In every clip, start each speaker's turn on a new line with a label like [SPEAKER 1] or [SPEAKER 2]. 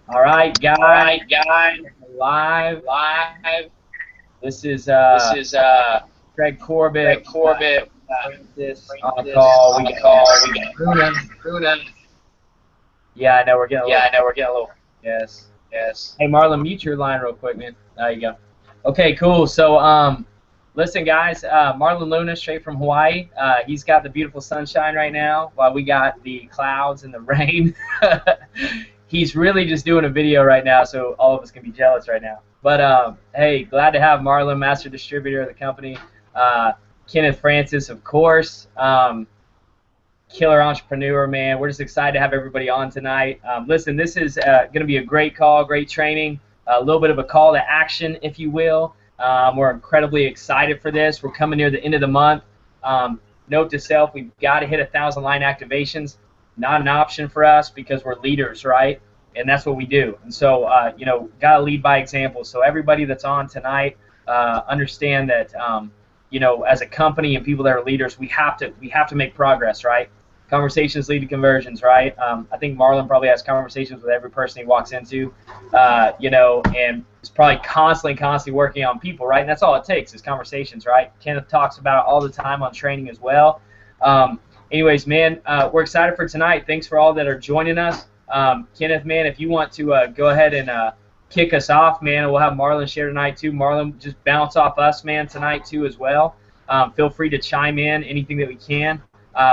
[SPEAKER 1] All right, guys,
[SPEAKER 2] Guys,
[SPEAKER 1] live.
[SPEAKER 2] live.
[SPEAKER 1] This is
[SPEAKER 2] This is
[SPEAKER 1] Craig Corbett.
[SPEAKER 2] Greg Corbett.
[SPEAKER 1] Francis on a
[SPEAKER 2] Francis
[SPEAKER 1] call. We
[SPEAKER 2] on the
[SPEAKER 1] got
[SPEAKER 2] call. We got
[SPEAKER 1] Bruno.
[SPEAKER 2] Bruno.
[SPEAKER 1] Yeah, I know we're getting a
[SPEAKER 2] Yeah,
[SPEAKER 1] little.
[SPEAKER 2] I know we're getting a little.
[SPEAKER 1] Yes.
[SPEAKER 2] Yes.
[SPEAKER 1] Hey, Marlon, mute your line real quick, man. There you go. Okay, cool. So, listen, guys. Marlon Luna, straight from Hawaii. He's got the beautiful sunshine right now, while we got the clouds and the rain. He's really just doing a video right now, so all of us can be jealous right now. But hey, glad to have Marlon, master distributor of the company. Kenneth Francis, of course. Killer entrepreneur, man. We're just excited to have everybody on tonight. Listen, this is going to be a great call, great training, a little bit of a call to action, if you will. We're incredibly excited for this. We're coming near the end of the month. Note to self, we've got to hit 1,000 line activations. Not an option for us because we're leaders, right? And that's what we do. And so, got to lead by example. So everybody that's on tonight, understand that, as a company and people that are leaders, we have to make progress, right? Conversations lead to conversions, right? I think Marlon probably has conversations with every person he walks into, and is probably constantly working on people, right? And that's all it takes is conversations, right? Kenneth talks about it all the time on training as well. Anyways, man, we're excited for tonight. Thanks for all that are joining us. Kenneth, man, if you want to go ahead and kick us off, man, we'll have Marlon share tonight too. Marlon, just bounce off us, man, tonight too as well. Feel free to chime in anything that we can.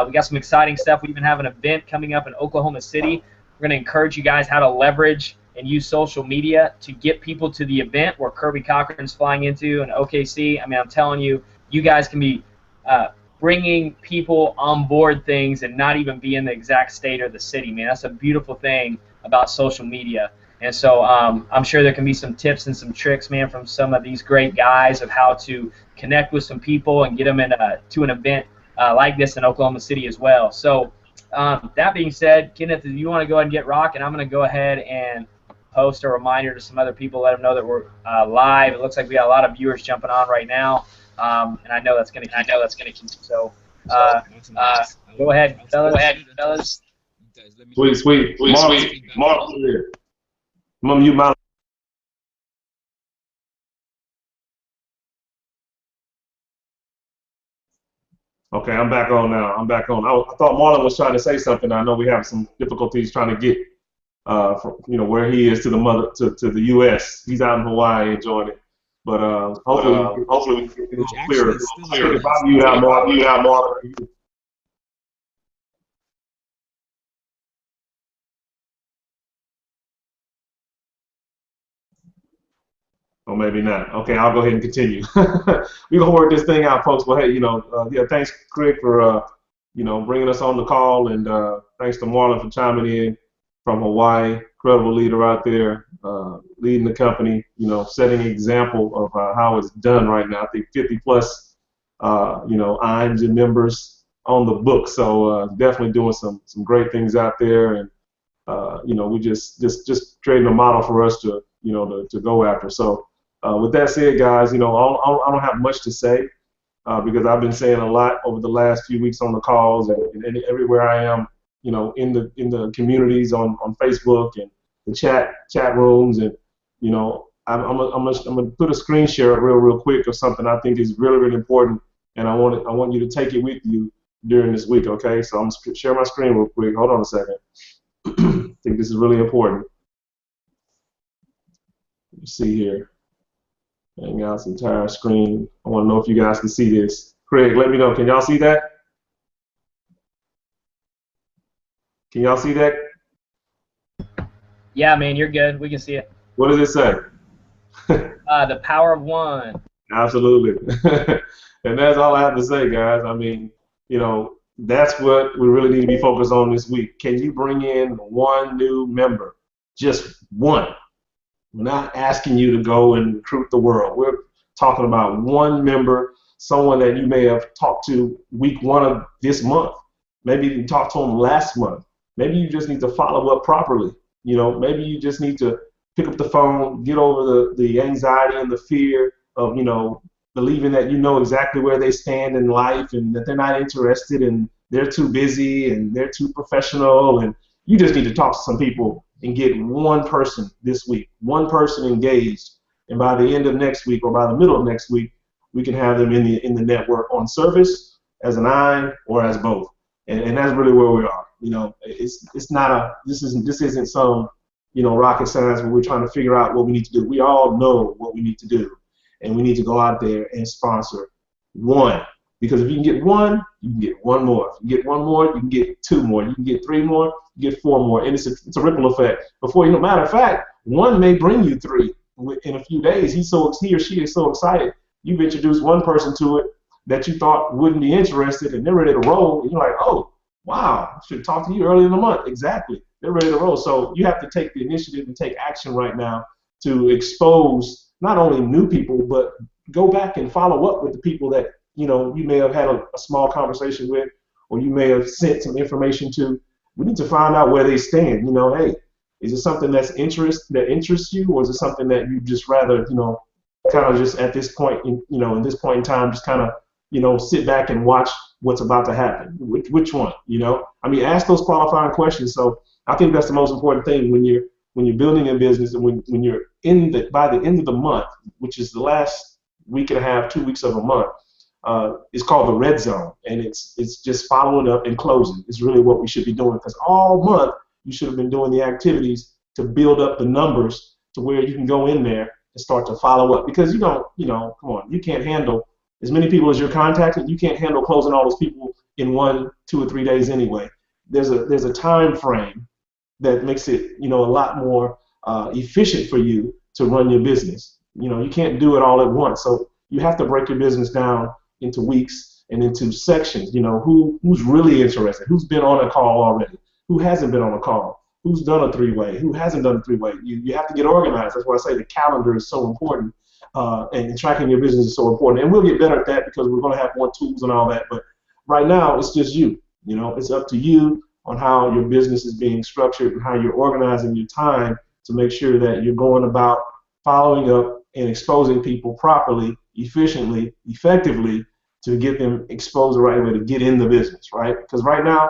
[SPEAKER 1] We got some exciting stuff. We even have an event coming up in Oklahoma City. We're going to encourage you guys how to leverage and use social media to get people to the event where Kirby Cochran's flying into and OKC. I mean, I'm telling you, you guys can be bringing people on board things and not even be in the exact state or the city, man. That's a beautiful thing about social media. And so I'm sure there can be some tips and some tricks, man, from some of these great guys of how to connect with some people and get them to an event like this in Oklahoma City as well. So that being said, Kenneth, if you want to go ahead and get rocking, I'm going to go ahead and post a reminder to some other people, let them know that we're live. It looks like we got a lot of viewers jumping on right now, and I know that's going to continue. So go ahead, fellas.
[SPEAKER 3] Sweet. Mark, here. I'm gonna mute my. Okay, I'm back on now. I'm back on. I thought Marlon was trying to say something. I know we have some difficulties trying to get, from, where he is to the U.S. He's out in Hawaii enjoying it, but hopefully we can get it clearer. If I mute out Marlon. Or maybe not. Okay, I'll go ahead and continue. We're gonna work this thing out, folks. But hey, yeah, thanks, Craig, for bringing us on the call, and thanks to Marlon for chiming in from Hawaii. Incredible leader out there, leading the company. Setting an example of how it's done right now. I think 50 plus, IMs and members on the book. So definitely doing some great things out there, and we just creating a model for us to go after. So. With that said, guys, I don't have much to say because I've been saying a lot over the last few weeks on the calls and everywhere I am, in the communities on Facebook and the chat rooms, and I'm gonna put a screen share up real quick of something I think is really important, and I want you to take it with you during this week, okay? So I'm gonna share my screen real quick. Hold on a second. I think this is really important. Let me see here. Hangout's entire screen. I want to know if you guys can see this. Craig, let me know. Can y'all see that? Can y'all see that?
[SPEAKER 1] Yeah, man, you're good. We can see it.
[SPEAKER 3] What does it say?
[SPEAKER 1] The power of one.
[SPEAKER 3] Absolutely. And that's all I have to say, guys. I mean, that's what we really need to be focused on this week. Can you bring in one new member? Just one. We're not asking you to go and recruit the world. We're talking about one member, someone that you may have talked to week 1 of this month. Maybe you talked to them last month. Maybe you just need to follow up properly. Maybe you just need to pick up the phone, get over the anxiety and the fear of, believing that you know exactly where they stand in life and that they're not interested and they're too busy and they're too professional, and you just need to talk to some people and get one person this week, one person engaged, and by the end of next week or by the middle of next week, we can have them in the network on service, as an IM, or as both. And that's really where we are. You know, it's not a this isn't some, you know, rocket science where we're trying to figure out what we need to do. We all know what we need to do, and we need to go out there and sponsor one. Because if you can get one, you can get one more. If you get one more, you can get two more. You can get three more, you get four more, and it's a ripple effect. Before you know, matter of fact, one may bring you three in a few days. He or she is so excited. You've introduced one person to it that you thought wouldn't be interested, and they're ready to roll. And you're like, oh, wow, I should have talked to you earlier in the month. Exactly, they're ready to roll. So you have to take the initiative and take action right now to expose not only new people, but go back and follow up with the people that, you know, you may have had a small conversation with, or you may have sent some information to. We need to find out where they stand. You know, hey, is it something that interests you, or is it something that you just rather, you know, kind of just at this point, in this point in time, just kind of, you know, sit back and watch what's about to happen. Which one? You know, I mean, ask those qualifying questions. So I think that's the most important thing when you're building a business, and when you're by the end of the month, which is the last week and a half, 2 weeks of a month. It's called the red zone, and it's just following up and closing. It's really what we should be doing, because all month you should have been doing the activities to build up the numbers to where you can go in there and start to follow up. Because come on, you can't handle as many people as you're contacting. You can't handle closing all those people in 1, 2, or 3 days anyway. There's a time frame that makes it, you know, a lot more efficient for you to run your business. You know, you can't do it all at once, so you have to break your business down into weeks and into sections. You know, who's really interested, who's been on a call already, who hasn't been on a call, who's done a three-way, who hasn't done a three-way. You have to get organized. That's why I say the calendar is so important, and tracking your business is so important. And we'll get better at that because we're going to have more tools and all that. But right now, it's just you. You know, it's up to you on how your business is being structured and how you're organizing your time to make sure that you're going about following up and exposing people properly, efficiently, effectively, to get them exposed the right way to get in the business, right? Because right now,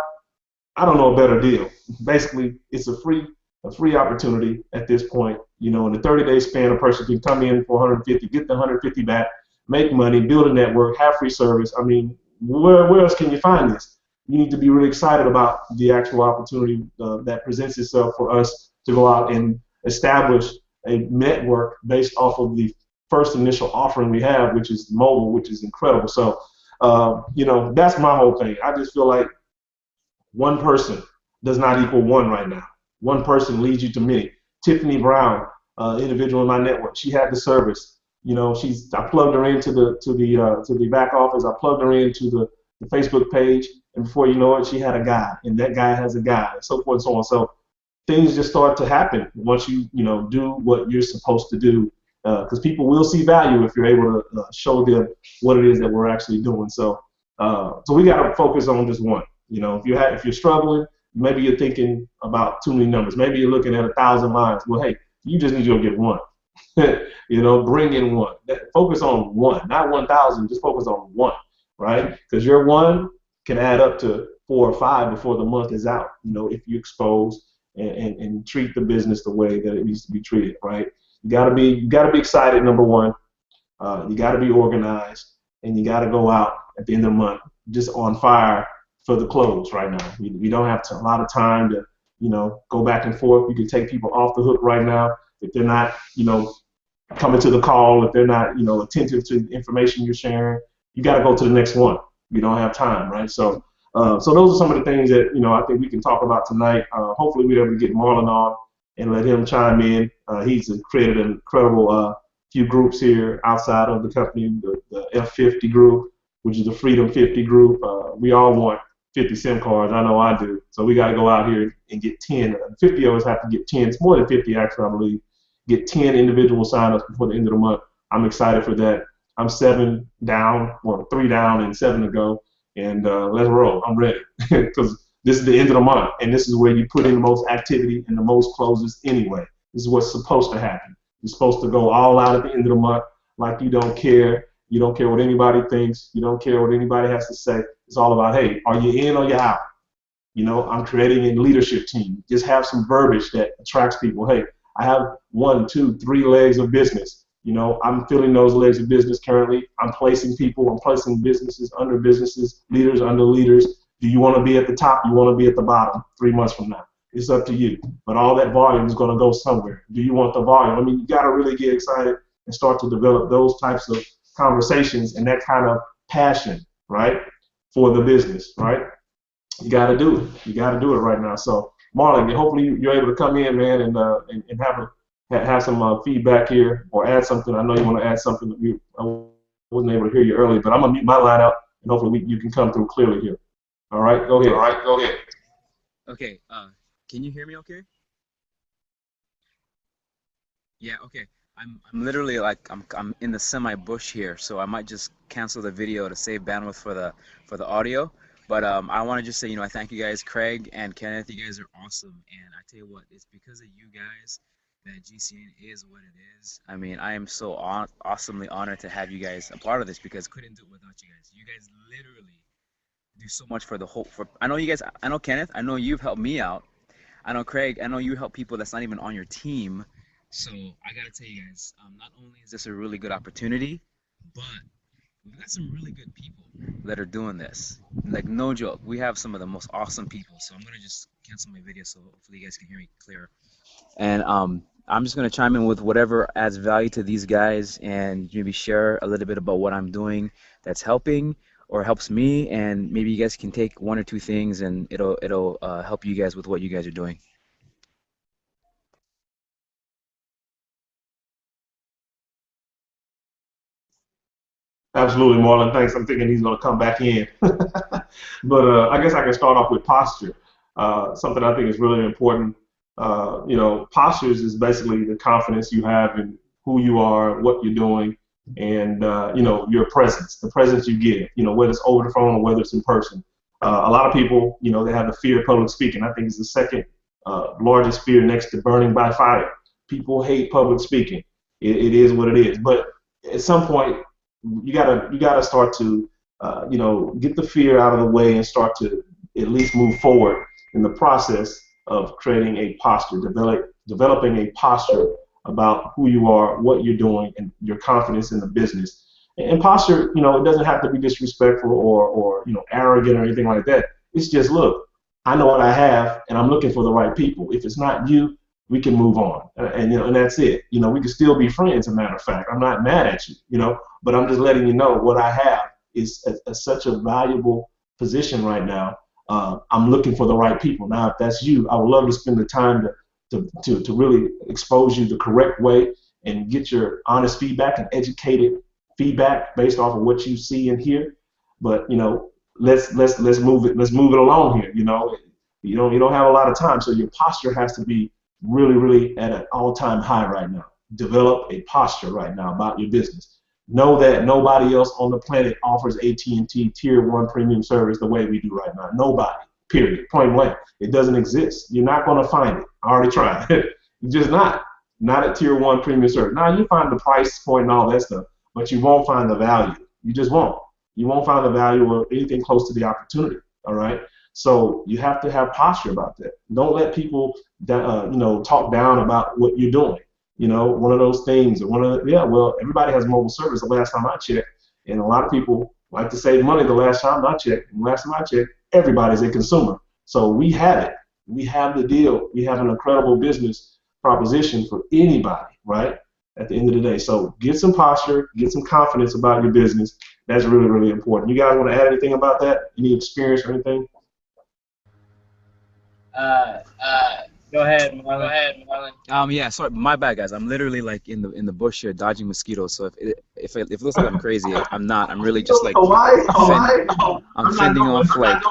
[SPEAKER 3] I don't know a better deal. Basically, it's a free opportunity at this point. You know, in a 30-day span, a person can come in for 150, get the 150 back, make money, build a network, have free service. I mean, where else can you find this? You need to be really excited about the actual opportunity that presents itself for us to go out and establish a network based off of the first initial offering we have, which is mobile, which is incredible. So, you know, that's my whole thing. I just feel like one person does not equal one right now. One person leads you to many. Tiffany Brown, individual in my network, she had the service. You know, I plugged her into the back office. I plugged her into the Facebook page, and before you know it, she had a guy, and that guy has a guy, and so forth and so on. So things just start to happen once you do what you're supposed to do, because people will see value if you're able to show them what it is that we're actually doing. So we got to focus on just one. You know, if you're struggling, maybe you're thinking about too many numbers. Maybe you're looking at 1,000 lines. Well, hey, you just need to go get one. You know, bring in one. Focus on one, not 1,000. Just focus on one, right? Because your one can add up to 4 or 5 before the month is out. You know, if you expose and treat the business the way that it needs to be treated, right? You gotta be excited, number one. You gotta be organized, and you gotta go out at the end of the month just on fire for the close right now. We don't have a lot of time to, go back and forth. You can take people off the hook right now if they're not, coming to the call, if they're not, attentive to the information you're sharing. You got to go to the next one. You don't have time, right? So those are some of the things that, I think we can talk about tonight. Hopefully we're able to get Marlon on and let him chime in. He's created an incredible few groups here outside of the company, the F50 group, which is the Freedom 50 group. We all want 50 SIM cards. I know I do. So we got to go out here and get 10. 50 of us have to get 10. It's more than 50, actually, I believe. Get 10 individual signups before the end of the month. I'm excited for that. I'm 7 down, or 3 down and 7 to go. And let's roll. I'm ready. Because this is the end of the month, and this is where you put in the most activity and the most closes anyway. This is what's supposed to happen. You're supposed to go all out at the end of the month like you don't care. You don't care what anybody thinks. You don't care what anybody has to say. It's all about, hey, are you in or you out? I'm creating a leadership team. Just have some verbiage that attracts people. Hey, I have 1, 2, 3 legs of business. I'm filling those legs of business currently. I'm placing people, I'm placing businesses, leaders under leaders. Do you want to be at the top? You want to be at the bottom 3 months from now? It's up to you. But all that volume is going to go somewhere. Do you want the volume? I mean, you got to really get excited and start to develop those types of conversations and that kind of passion, right, for the business, right? You got to do it. You got to do it right now. So, Marlon, hopefully you're able to come in, man, and have some feedback here or add something. I know you want to add something. I wasn't able to hear you earlier, but I'm gonna mute my line out, and hopefully you can come through clearly here. All right, go ahead. All right, go ahead.
[SPEAKER 2] Okay, can you hear me okay? Yeah, okay. I'm literally like I'm in the semi bush here, so I might just cancel the video to save bandwidth for the audio. But I want to just say, I thank you guys, Craig and Kenneth. You guys are awesome, and I tell you what, it's because of you guys that GCN is what it is. I mean, I am so awesomely honored to have you guys a part of this because couldn't do it without you guys. You guys literally do so much for the whole. I know you guys. I know Kenneth. I know you've helped me out. I know Craig. I know you help people that's not even on your team. So I gotta tell you guys, not only is this a really good opportunity, but we've got some really good people that are doing this. Like no joke, we have some of the most awesome people. So I'm gonna just cancel my video so hopefully you guys can hear me clearer. And I'm just gonna chime in with whatever adds value to these guys and maybe share a little bit about what I'm doing that's helping or helps me, and maybe you guys can take 1 or 2 things and it'll help you guys with what you guys are doing.
[SPEAKER 3] Absolutely, Marlon. Thanks. I'm thinking he's going to come back in. But I guess I can start off with posture. Something I think is really important. Postures is basically the confidence you have in who you are, what you're doing, and your presence, the presence you give. Whether it's over the phone or whether it's in person. A lot of people, they have the fear of public speaking. I think it's the second largest fear next to burning by fire. People hate public speaking. It is what it is. But at some point, you gotta start to get the fear out of the way and start to at least move forward in the process of creating a posture, developing a posture about who you are, what you're doing, and your confidence in the business. And posture, it doesn't have to be disrespectful or arrogant or anything like that. It's just, look, I know what I have, and I'm looking for the right people. If it's not you, we can move on, and that's it. We can still be friends. As a matter of fact, I'm not mad at you, but I'm just letting you know what I have is such a valuable position right now. I'm looking for the right people. Now, if that's you, I would love to spend the time to really expose you the correct way and get your honest feedback and educated feedback based off of what you see and hear. But let's move it along here. You don't have a lot of time, so your posture has to be really, really at an all-time high right now. Develop a posture right now about your business. Know that nobody else on the planet offers AT&T Tier 1 premium service the way we do right now. Nobody, period, point blank. It doesn't exist. You're not going to find it. I already tried. You're just not. Not at Tier 1 premium service. Now, you find the price point and all that stuff, but you won't find the value. You just won't. You won't find the value or anything close to the opportunity, all right? So you have to have posture about that. Don't let people, talk down about what you're doing. One of those things, or well, everybody has mobile service the last time I checked, and a lot of people like to save money the last time I checked. And last time I checked, everybody's a consumer. So we have it. We have the deal. We have an incredible business proposition for anybody, right? At the end of the day. So get some posture, get some confidence about your business. That's really, really important. You guys want to add anything about that? Any experience or anything?
[SPEAKER 1] Go ahead, Marlon.
[SPEAKER 2] Yeah, sorry, my bad, guys. I'm literally like in the bush here dodging mosquitoes. So if it looks like I'm crazy, I'm not. I'm really just like I'm fending off like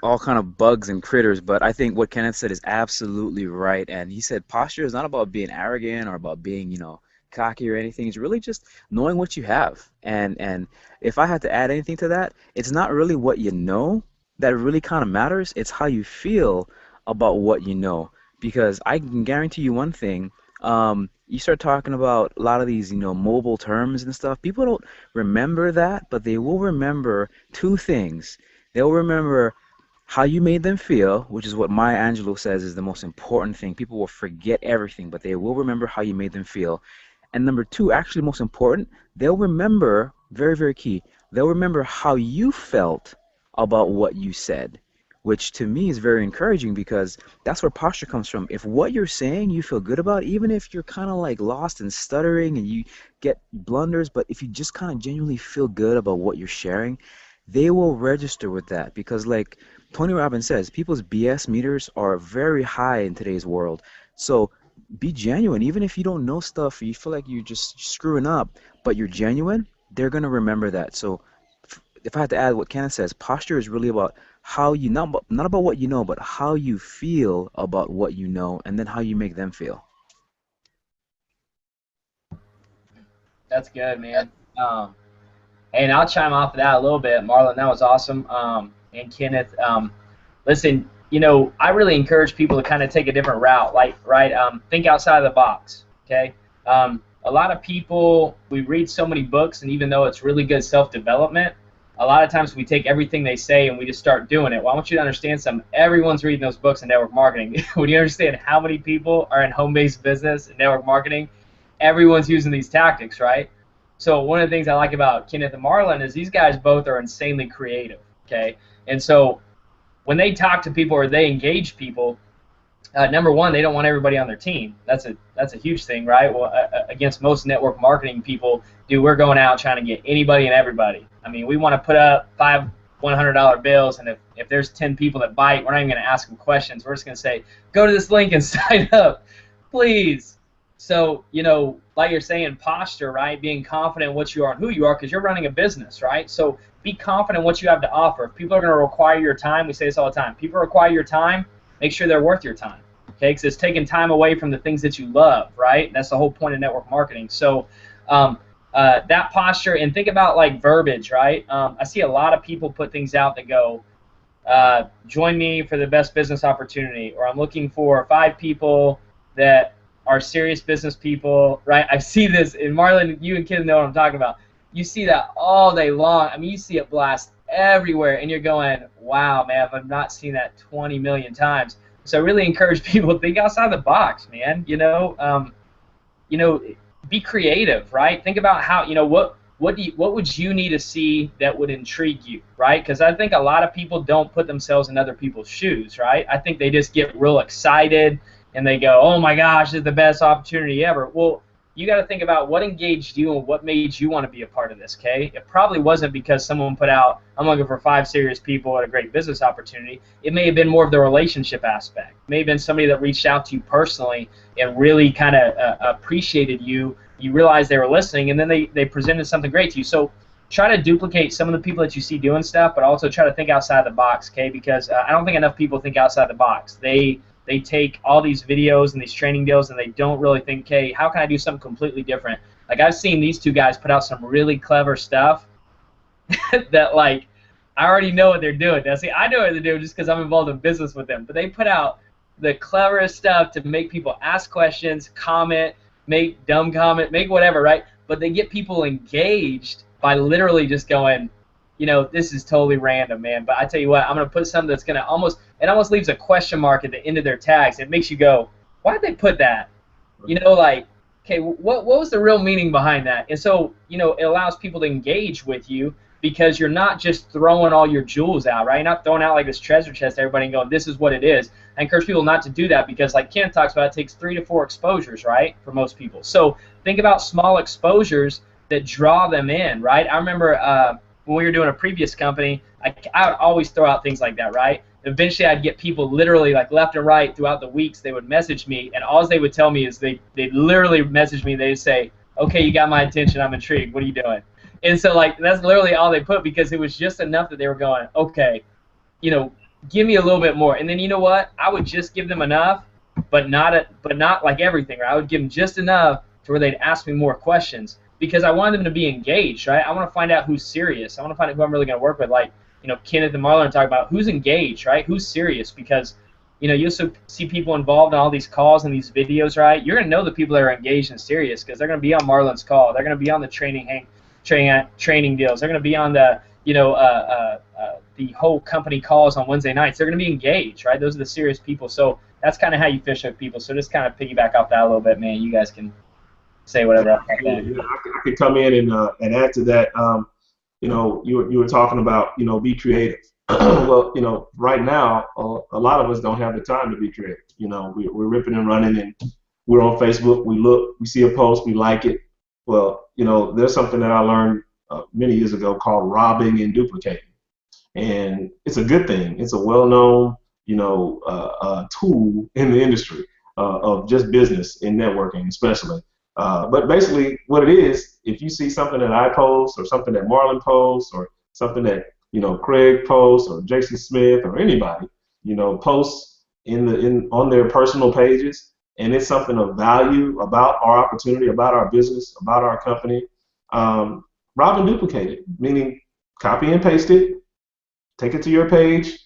[SPEAKER 2] all kind of bugs and critters. But I think what Kenneth said is absolutely right. And he said posture is not about being arrogant or about being cocky or anything. It's really just knowing what you have. And if I had to add anything to that, it's not really what you know that really kind of matters. It's how you feel about what you know. Because I can guarantee you one thing, you start talking about a lot of these, mobile terms and stuff. People don't remember that, but they will remember 2 things. They'll remember how you made them feel, which is what Maya Angelou says is the most important thing. People will forget everything, but they will remember how you made them feel. And number two, actually most important, they'll remember, very, very key, they'll remember how you felt about what you said, which to me is very encouraging because that's where posture comes from. If what you're saying you feel good about, even if you're kind of like lost and stuttering and you get blunders, but if you just kind of genuinely feel good about what you're sharing, they will register with that because like Tony Robbins says, people's BS meters are very high in today's world. So be genuine. Even if you don't know stuff or you feel like you're just screwing up, but you're genuine, they're going to remember that. So if I had to add what Kenneth says, posture is really about how you, not about what you know, but how you feel about what you know and then how you make them feel.
[SPEAKER 1] That's good, man. And I'll chime off of that a little bit. Marlon, that was awesome. And Kenneth, listen, you know, I really encourage people to kind of take a different route, like, right, think outside of the box, okay? A lot of people, we read so many books, and even though it's really good self-development, a lot of times we take everything they say and we just start doing it. Well, I want you to understand something. Everyone's reading those books in network marketing. When you understand how many people are in home-based business and network marketing, everyone's using these tactics, right? So one of the things I like about Kenneth and Marlon is these guys both are insanely creative, okay? And so when they talk to people or they engage people, number one, they don't want everybody on their team. That's a huge thing, right? Well, against most network marketing people, dude, we're going out trying to get anybody and everybody. I mean, we want to put up 5 $100 bills, and if there's 10 people that bite, we're not even going to ask them questions. We're just going to say, go to this link and sign up, please. So, you know, like you're saying, posture, right? Being confident in what you are and who you are, because you're running a business, right? So be confident in what you have to offer. If people are going to require your time, we say this all the time, people require your time, make sure they're worth your time, okay? Because it's taking time away from the things that you love, right? And that's the whole point of network marketing. So that posture, and think about like verbiage, right? I see a lot of people put things out that go, join me for the best business opportunity, or I'm looking for 5 people that are serious business people, right? I see this, and Marlon, you and Kenneth know what I'm talking about. You see that all day long. I mean, you see it blast everywhere, and you're going, wow, man, I've not seen that 20 million times. So I really encourage people to think outside the box, man. You know, be creative, right? Think about how, you know, what would you need to see that would intrigue you, right? Because I think a lot of people don't put themselves in other people's shoes, right? I think they just get real excited and they go, oh my gosh, this is the best opportunity ever. Well, you got to think about what engaged you and what made you want to be a part of this, okay? It probably wasn't because someone put out, I'm looking for 5 serious people at a great business opportunity. It may have been more of the relationship aspect. It may have been somebody that reached out to you personally and really kind of appreciated you. You realized they were listening, and then they presented something great to you. So try to duplicate some of the people that you see doing stuff, but also try to think outside the box, okay? Because I don't think enough people think outside the box. They take all these videos and these training deals, and they don't really think, okay, how can I do something completely different? Like, I've seen these 2 guys put out some really clever stuff that, like, I already know what they're doing. Now, see, I know what they're doing just because I'm involved in business with them. But they put out the cleverest stuff to make people ask questions, comment, make dumb comment, make whatever, right? But they get people engaged by literally just going, you know, this is totally random, man. But I tell you what, I'm going to put something that's going to almost leaves a question mark at the end of their tags. It makes you go, why did they put that? You know, like, okay, what was the real meaning behind that? And so, you know, it allows people to engage with you because you're not just throwing all your jewels out, right? You're not throwing out like this treasure chest to everybody and going, this is what it is. I encourage people not to do that because, like Ken talks about, it takes 3 to 4 exposures, right, for most people. So think about small exposures that draw them in, right? I remember when we were doing a previous company, I would always throw out things like that, right? Eventually, I'd get people literally like left and right throughout the weeks. They would message me, and all they would tell me is they'd literally message me. They'd say, okay, you got my attention. I'm intrigued. What are you doing? And so, like, that's literally all they put because it was just enough that they were going, okay, you know, give me a little bit more. And then, you know what? I would just give them enough, but not like everything, right? I would give them just enough to where they'd ask me more questions because I wanted them to be engaged, right? I want to find out who's serious. I want to find out who I'm really going to work with. Like, you know, Kenneth and Marlon talk about who's engaged, right? Who's serious? Because, you know, you also see people involved in all these calls and these videos, right? You're going to know the people that are engaged and serious because they're going to be on Marlon's call. They're going to be on the training deals. They're going to be on the, the whole company calls on Wednesday nights, they're going to be engaged, right? Those are the serious people. So that's kind of how you fish hook people. So just kind of piggyback off that a little bit, man. You guys can say whatever else like that.
[SPEAKER 3] Yeah, I could come in and add to that. You were talking about, be creative. Well, right now, a lot of us don't have the time to be creative. We're ripping and running, and we're on Facebook. We look, we see a post, we like it. Well, there's something that I learned many years ago called robbing and duplicating, and it's a good thing. It's a well-known, tool in the industry of just business and networking, especially. But basically, what it is, if you see something that I post, or something that Marlon posts, or something that Craig posts, or Jason Smith, or anybody posts on their personal pages, and it's something of value about our opportunity, about our business, about our company, rob and duplicate it, meaning copy and paste it, take it to your page,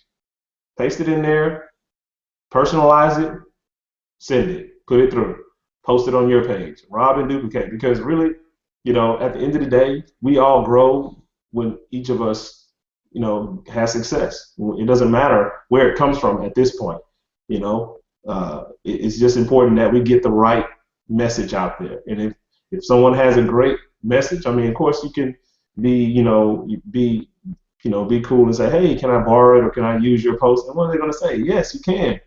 [SPEAKER 3] paste it in there, personalize it, send it, put it through, post it on your page, rob and duplicate. Because really, at the end of the day, we all grow when each of us, has success. It doesn't matter where it comes from at this point. It's just important that we get the right message out there. And if someone has a great message, I mean, of course, you can be cool and say, hey, can I borrow it, or can I use your post? And what are they going to say? Yes, you can.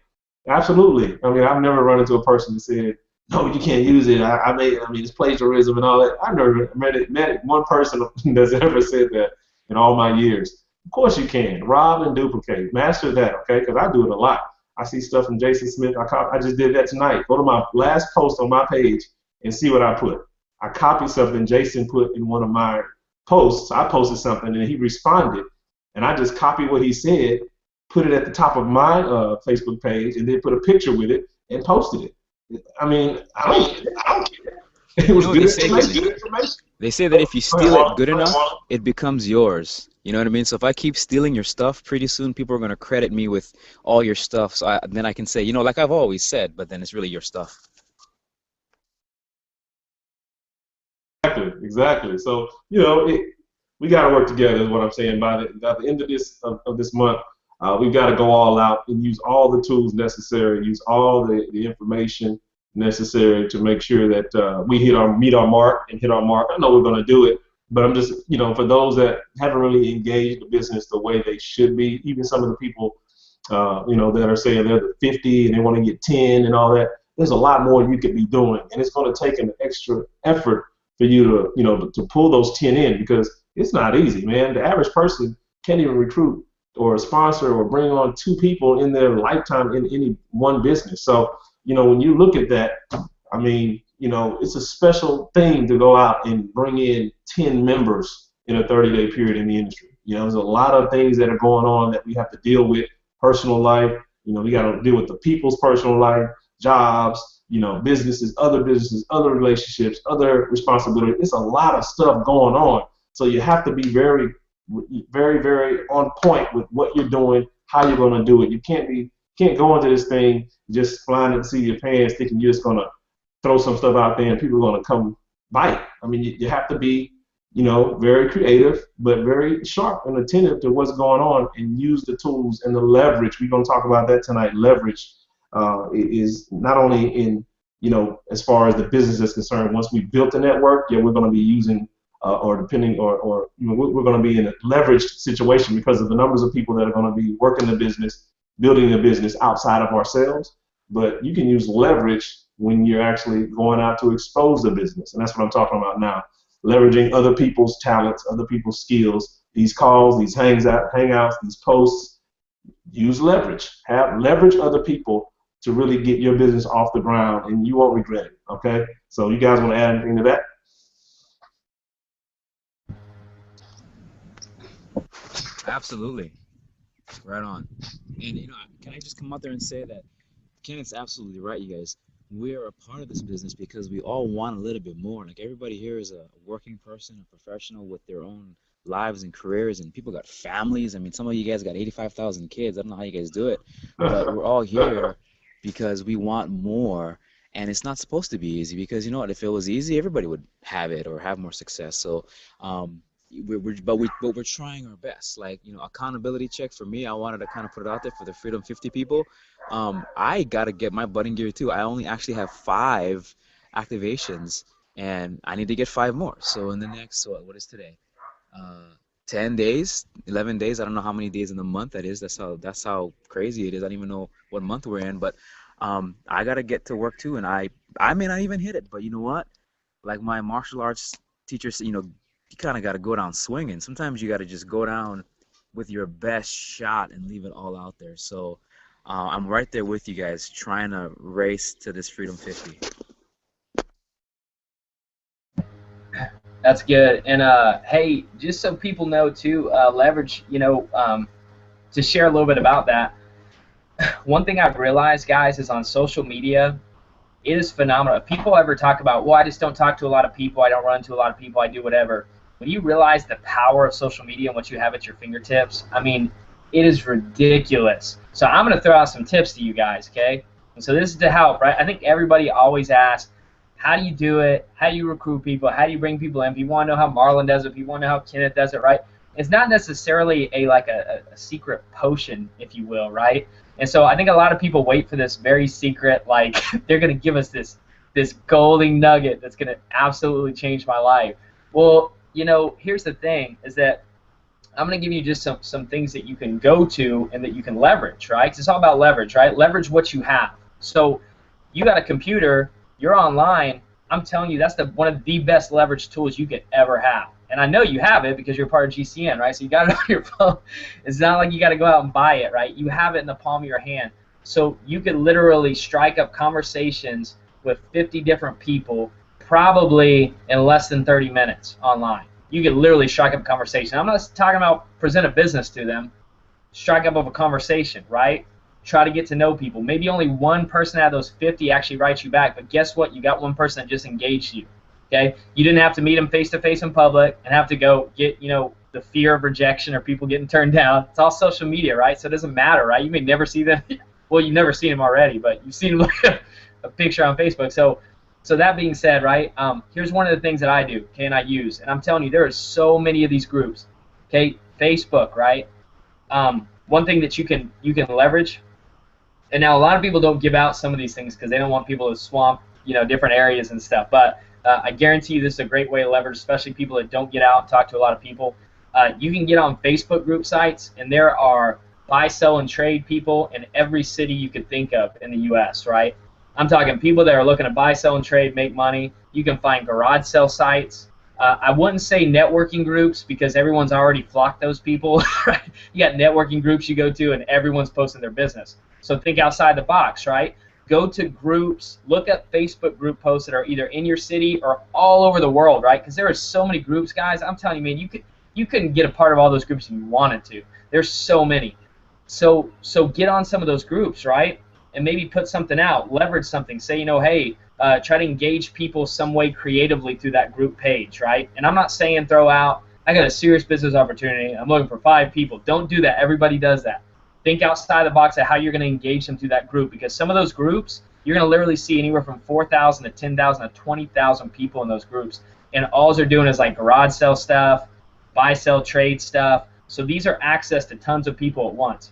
[SPEAKER 3] Absolutely. I mean, I've never run into a person that said, no, you can't use it. I mean, it's plagiarism and all that. I've never met one person that's ever said that in all my years. Of course you can. Rob and duplicate. Master that, okay? Because I do it a lot. I see stuff from Jason Smith. I just did that tonight. Go to my last post on my page and see what I put. I copied something Jason put in one of my posts. I posted something and he responded, and I just copied what he said, put it at the top of my Facebook page, and then put a picture with it and posted it. I mean, I don't care. It was good information.
[SPEAKER 2] They say that if you steal it good enough, it becomes yours. You know what I mean? So if I keep stealing your stuff, pretty soon people are going to credit me with all your stuff. So then I can say, like I've always said, but then it's really your stuff.
[SPEAKER 3] Exactly. So, we got to work together is what I'm saying. By the end of this month, we've got to go all out and use all the tools necessary, use all the information necessary to make sure that we meet our mark and hit our mark. I know we're going to do it, but I'm just, for those that haven't really engaged the business the way they should be, even some of the people, that are saying they're the 50 and they want to get 10 and all that, there's a lot more you could be doing, and it's going to take an extra effort for you to, to pull those 10 in, because it's not easy, man. The average person can't even recruit or sponsor or bring on 2 people in their lifetime in any one business. So, when you look at that, I mean, it's a special thing to go out and bring in 10 members in a 30-day period in the industry. There's a lot of things that are going on that we have to deal with, personal life. We got to deal with the people's personal life, jobs, businesses, other relationships, other responsibilities. It's a lot of stuff going on. So you have to be very, very, very on point with what you're doing, how you're going to do it. You can't go into this thing just flying in the seat of your pants thinking you're just going to throw some stuff out there and people are going to come bite. I mean, you have to be, very creative, but very sharp and attentive to what's going on, and use the tools and the leverage. We're going to talk about that tonight. Leverage is not only in, as far as the business is concerned. Once we built the network, we're going to be using we're going to be in a leveraged situation because of the numbers of people that are going to be working the business, building the business outside of ourselves. But you can use leverage when you're actually going out to expose the business, and that's what I'm talking about now. Leveraging other people's talents, other people's skills, these calls, these hangouts, these posts. Use leverage. Leverage other people to really get your business off the ground, and you won't regret it. Okay? So you guys want to add anything to that?
[SPEAKER 2] Absolutely. Right on. And, can I just come out there and say that Kenneth's absolutely right, you guys. We're a part of this business because we all want a little bit more. Like, everybody here is a working person, a professional with their own lives and careers, and people got families. I mean, some of you guys got 85,000 kids. I don't know how you guys do it, but we're all here because we want more. And it's not supposed to be easy, because, if it was easy, everybody would have it or have more success. So but we're trying our best. Like, accountability check for me. I wanted to kind of put it out there for the Freedom 50 people. I gotta get my butt in gear too. I only actually have 5 activations, and I need to get 5 more. So in the next, what is today? Uh, 10 days, 11 days. I don't know how many days in the month that is. That's how crazy it is. I don't even know what month we're in, but I gotta get to work too, and I may not even hit it. But you know what? Like my martial arts teacher said, you kind of got to go down swinging. Sometimes you got to just go down with your best shot and leave it all out there. So I'm right there with you guys, trying to race to this Freedom 50.
[SPEAKER 1] That's good. And hey, just so people know too, leverage. To share a little bit about that. One thing I've realized, guys, is on social media, it is phenomenal. If people ever talk about, well, I just don't talk to a lot of people, I don't run into a lot of people, I do whatever. When you realize the power of social media and what you have at your fingertips, I mean, it is ridiculous. So I'm going to throw out some tips to you guys, okay? And so this is to help, right? I think everybody always asks, how do you do it? How do you recruit people? How do you bring people in? People want to know how Marlon does it. People want to know how Kenneth does it, right? It's not necessarily a secret potion, if you will, right? And so I think a lot of people wait for this very secret, like they're going to give us this golden nugget that's going to absolutely change my life. Well, here's the thing, is that I'm going to give you just some things that you can go to and that you can leverage, right? 'Cause it's all about leverage, right? Leverage what you have. So you got a computer, you're online, I'm telling you, that's one of the best leverage tools you could ever have. And I know you have it because you're part of GCN, right? So you got it on your phone. It's not like you got to go out and buy it, right? You have it in the palm of your hand. So you could literally strike up conversations with 50 different people probably in less than 30 minutes online. You could literally strike up a conversation. I'm not talking about present a business to them. Strike up a conversation, right? Try to get to know people. Maybe only one person out of those 50 actually writes you back, but guess what? You got one person that just engaged you. Okay, you didn't have to meet them face to face in public and have to go get the fear of rejection or people getting turned down. It's all social media, right? So it doesn't matter, right? You may never see them. Well, you've never seen them already, but you've seen them like a picture on Facebook. So that being said, right? Here's one of the things that I do, okay, and I use, and I'm telling you, there are so many of these groups. Okay, Facebook, right? One thing that you can leverage, and now a lot of people don't give out some of these things because they don't want people to swamp different areas and stuff, but I guarantee you this is a great way to leverage, especially people that don't get out and talk to a lot of people. You can get on Facebook group sites, and there are buy, sell, and trade people in every city you could think of in the U.S., right? I'm talking people that are looking to buy, sell, and trade, make money. You can find garage sale sites. I wouldn't say networking groups because everyone's already flocked those people, right? You got networking groups you go to, and everyone's posting their business. So think outside the box, right? Go to groups, look at Facebook group posts that are either in your city or all over the world, right? Because there are so many groups, guys. I'm telling you, man, you couldn't get a part of all those groups if you wanted to. There's so many. So get on some of those groups, right? And maybe put something out, leverage something. Say, hey, try to engage people some way creatively through that group page, right? And I'm not saying throw out, I got a serious business opportunity, I'm looking for 5 people. Don't do that. Everybody does that. Think outside the box of how you're going to engage them through that group, because some of those groups, you're going to literally see anywhere from 4,000 to 10,000 to 20,000 people in those groups. And all they're doing is like garage sale stuff, buy, sell, trade stuff. So these are access to tons of people at once.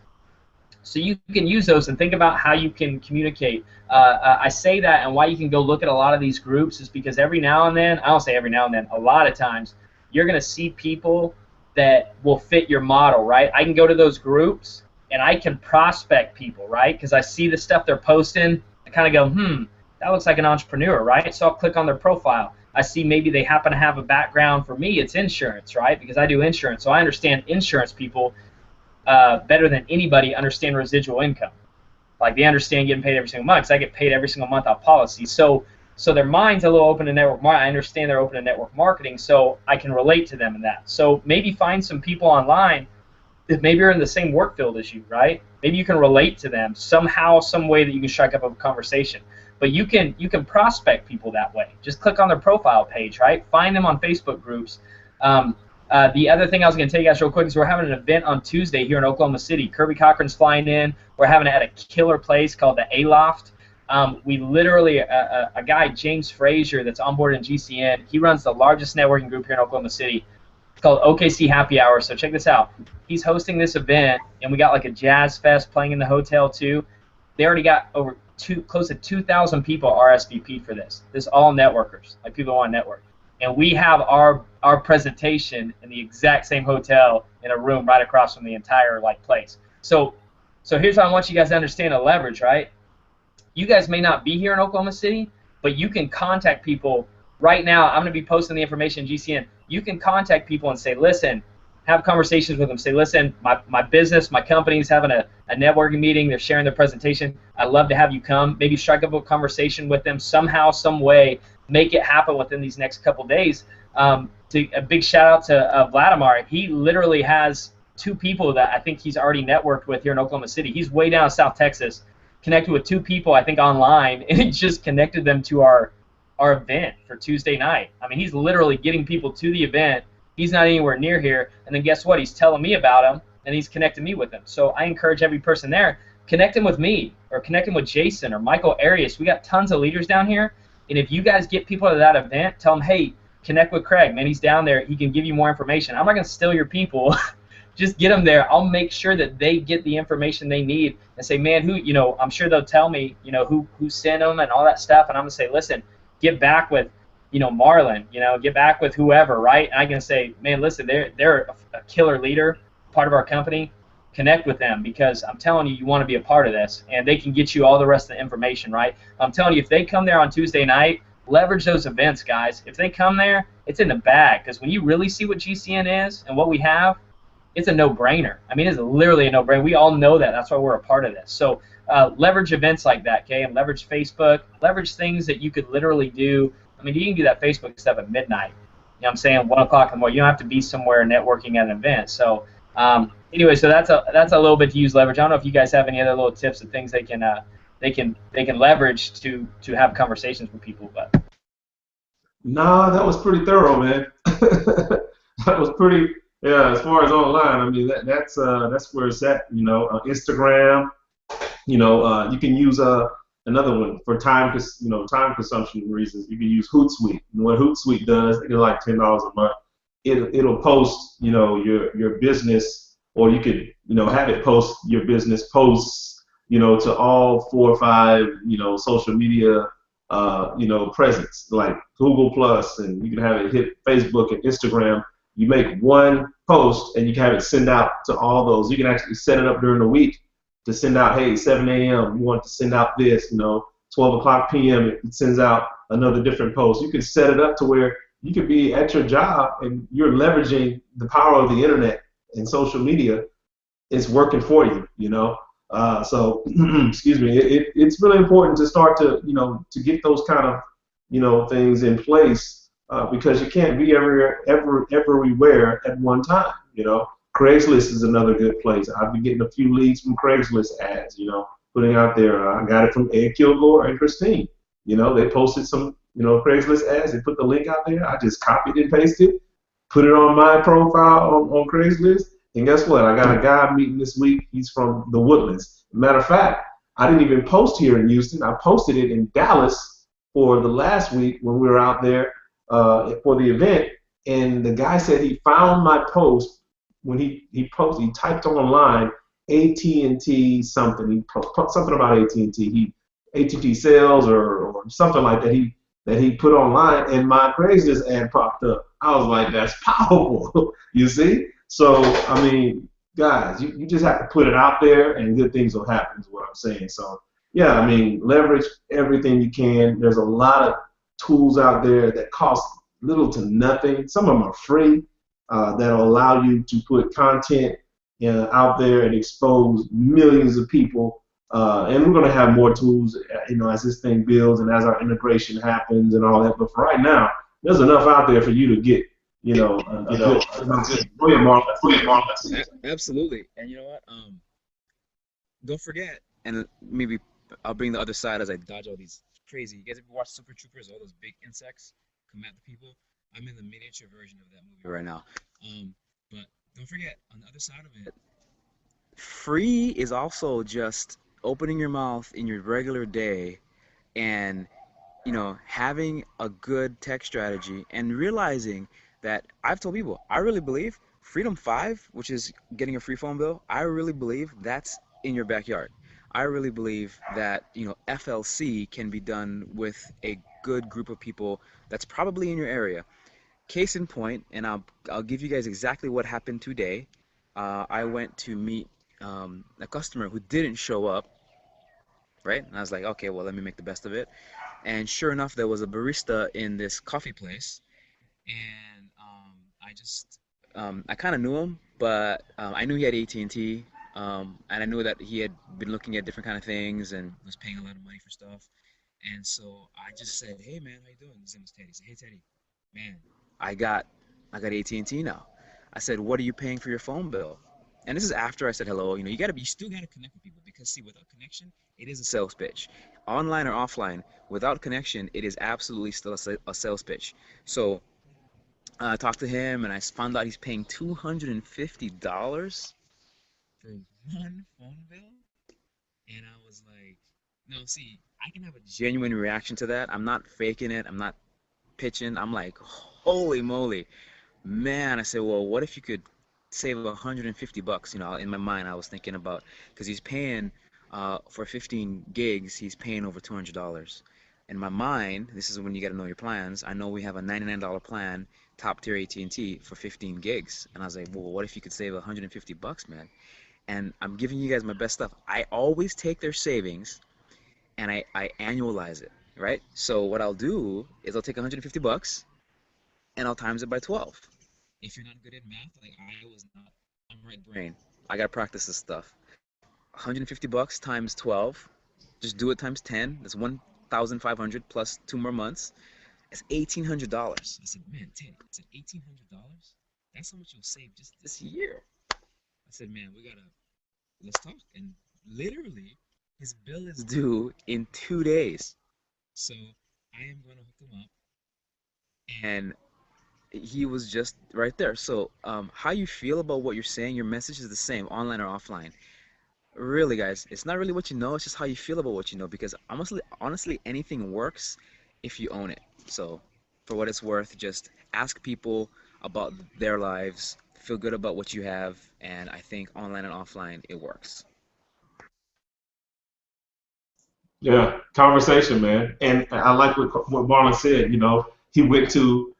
[SPEAKER 1] So you can use those and think about how you can communicate. I say that, and why you can go look at a lot of these groups is because every now and then, I don't say every now and then, a lot of times, you're going to see people that will fit your model, right? I can go to those groups and I can prospect people, right? Because I see the stuff they're posting, I kind of go, that looks like an entrepreneur, right? So I'll click on their profile. I see maybe they happen to have a background. For me, it's insurance, right? Because I do insurance, so I understand insurance people better than anybody understand residual income. Like they understand getting paid every single month, because I get paid every single month off policies. So their mind's a little open to network marketing. I understand they're open to network marketing, so I can relate to them in that. So maybe find some people online that maybe are in the same work field as you, right? Maybe you can relate to them somehow, some way that you can strike up a conversation. But you can prospect people that way. Just click on their profile page, right? Find them on Facebook groups. The other thing I was going to tell you guys real quick is we're having an event on Tuesday here in Oklahoma City. Kirby Cochran's flying in. We're having it at a killer place called the A-Loft. We literally, a guy, James Frazier, that's on board in GCN, he runs the largest networking group here in Oklahoma City. It's called OKC Happy Hour. So check this out. He's hosting this event, and we got like a jazz fest playing in the hotel too. They already got over close to 2,000 people RSVP for this. This is all networkers, like people who want to network. And we have our presentation in the exact same hotel in a room right across from the entire like place. So here's how I want you guys to understand the leverage, right? You guys may not be here in Oklahoma City, but you can contact people right now. I'm going to be posting the information in GCN. You can contact people and say, listen, have conversations with them. Say, listen, my business, my company is having a networking meeting. They're sharing their presentation. I'd love to have you come. Maybe strike up a conversation with them somehow, some way. Make it happen within these next couple days. A big shout out to Vladimir. He literally has 2 people that I think he's already networked with here in Oklahoma City. He's way down in South Texas, connected with 2 people, I think, online, and it just connected them to our event for Tuesday night. I mean, he's literally getting people to the event. He's not anywhere near here, and then guess what? He's telling me about him, and he's connecting me with him. So I encourage every person there, connect him with me, or connect him with Jason or Michael Arias. We got tons of leaders down here, and if you guys get people to that event, tell them, hey, connect with Craig, man. He's down there. He can give you more information. I'm not going to steal your people. Just get them there. I'll make sure that they get the information they need and say, man, who, I'm sure they'll tell me, who sent them and all that stuff, and I'm going to say, listen, get back with, Marlon, get back with whoever, right? And I can say, man, listen, they're a killer leader, part of our company. Connect with them, because I'm telling you, you want to be a part of this, and they can get you all the rest of the information, right? I'm telling you, if they come there on Tuesday night, leverage those events, guys. If they come there, it's in the bag, because when you really see what GCN is and what we have, it's a no-brainer. I mean, it's literally a no-brainer. We all know that. That's why we're a part of this. So leverage events like that, okay? And leverage Facebook. Leverage things that you could literally do. I mean, you can do that Facebook stuff at midnight. You know what I'm saying? 1 o'clock in the morning. You don't have to be somewhere networking at an event. So anyway, so that's a little bit to use leverage. I don't know if you guys have any other little tips of things they can leverage to have conversations with people. But
[SPEAKER 3] nah, that was pretty thorough, man. That was pretty. Yeah, as far as online, I mean that's where it's at. Instagram. You can use another one for time consumption reasons. You can use Hootsuite. And what Hootsuite does, they're like $10 a month. It'll post your business, or you could have it post your business posts to all 4 or 5 social media presence like Google Plus, and you can have it hit Facebook and Instagram. You make one post and you can have it send out to all those. You can actually set it up during the week to send out, hey, 7 a.m. you want to send out this, 12 o'clock p.m. it sends out another different post. You can set it up to where you could be at your job and you're leveraging the power of the internet and social media. It's working for you, So excuse me, it's really important to start to to get those kind of things in place, because you can't be everywhere at one time. Craigslist is another good place. I've been getting a few leads from Craigslist ads, putting out there. I got it from Ed Kilgore and Christine. They posted some Craigslist ads. They put the link out there. I just copied and pasted, put it on my profile on Craigslist. And guess what? I got a guy meeting this week. He's from the Woodlands. Matter of fact, I didn't even post here in Houston. I posted it in Dallas for the last week when we were out there for the event. And the guy said he found my post when he posted. He typed online AT&T something. Something about AT&T. AT&T sales or something like that. That he put online, and my Craigslist ad popped up. I was like, that's powerful. You see? So, I mean, guys, you just have to put it out there and good things will happen is what I'm saying. So, yeah, I mean, leverage everything you can. There's a lot of tools out there that cost little to nothing. Some of them are free that'll allow you to put content out there and expose millions of people. And we're going to have more tools, as this thing builds and as our integration happens and all that. But for right now, there's enough out there for you to get, Go ahead, Marlon.
[SPEAKER 2] Absolutely. And you know what? Don't forget, and maybe I'll bring the other side as I dodge all these crazy. You guys ever watch Super Troopers? All those big insects come at the people. I'm in the miniature version of that movie right now. But don't forget, on the other side of it, free is also just opening your mouth in your regular day and having a good tech strategy and realizing that I've told people, I really believe Freedom 5, which is getting a free phone bill, I really believe that's in your backyard. I really believe that, FLC can be done with a good group of people that's probably in your area. Case in point, and I'll give you guys exactly what happened today. I went to meet a customer who didn't show up, right? And I was like, okay, well, let me make the best of it. And sure enough, there was a barista in this coffee place, and I kind of knew him, but I knew he had AT&T, and I knew that he had been looking at different kind of things and was paying a lot of money for stuff. And so I just said, "Hey man, how you doing?" His name was Teddy. I said, "Hey Teddy, man, I got AT&T now." I said, "What are you paying for your phone bill?" And this is after I said hello. You still gotta connect with people, because see, without connection, it is a sales pitch. Online or offline, without connection, it is absolutely still a sales pitch. So I talked to him, and I found out he's paying $250 for one phone bill. And I was like, no, see, I can have a genuine reaction to that. I'm not faking it. I'm not pitching. I'm like, holy moly, man. I said, well, what if you could save $150? In my mind, I was thinking about, because he's paying for 15 gigs, he's paying over $200. In my mind, this is when you got to know your plans. I know we have a $99 plan, top tier AT&T for 15 gigs, and I was like, well, what if you could save $150, man? And I'm giving you guys my best stuff. I always take their savings and I annualize it, right? So what I'll do is I'll take $150 and I'll times it by 12. If you're not good at math, like I was not, I'm right brain. I gotta practice this stuff. $150 times 12, just do it times 10. That's 1,500 plus 2 more months. It's $1,800. I said, man, Ted, I said $1,800. That's how much you'll save just this year. I said, man, let's talk. And literally, his bill is due in 2 days. So I am going to hook him up. And he was just right there. So how you feel about what you're saying, your message is the same, online or offline. Really, guys, it's not really what you know, it's just how you feel about what you know. Because honestly, anything works if you own it. So for what it's worth, just ask people about their lives, feel good about what you have, and I think online and offline, it works.
[SPEAKER 3] Yeah, conversation, man. And I like what Marlon said. He went to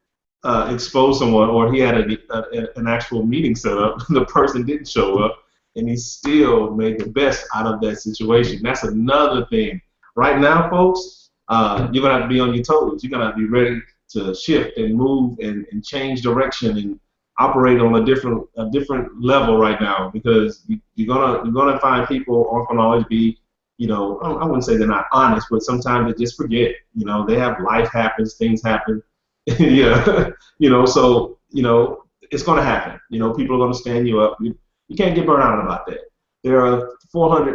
[SPEAKER 3] expose someone, or he had an actual meeting set up. The person didn't show up, and he still made the best out of that situation. That's another thing. Right now, folks, you're gonna have to be on your toes. You're gonna have to be ready to shift and move and change direction and operate on a different level right now, because you're gonna find people aren't gonna always be, I wouldn't say they're not honest, but sometimes they just forget. They have life happens, things happen. Yeah, so it's gonna happen. People are gonna stand you up. You can't get burnt out about that. There are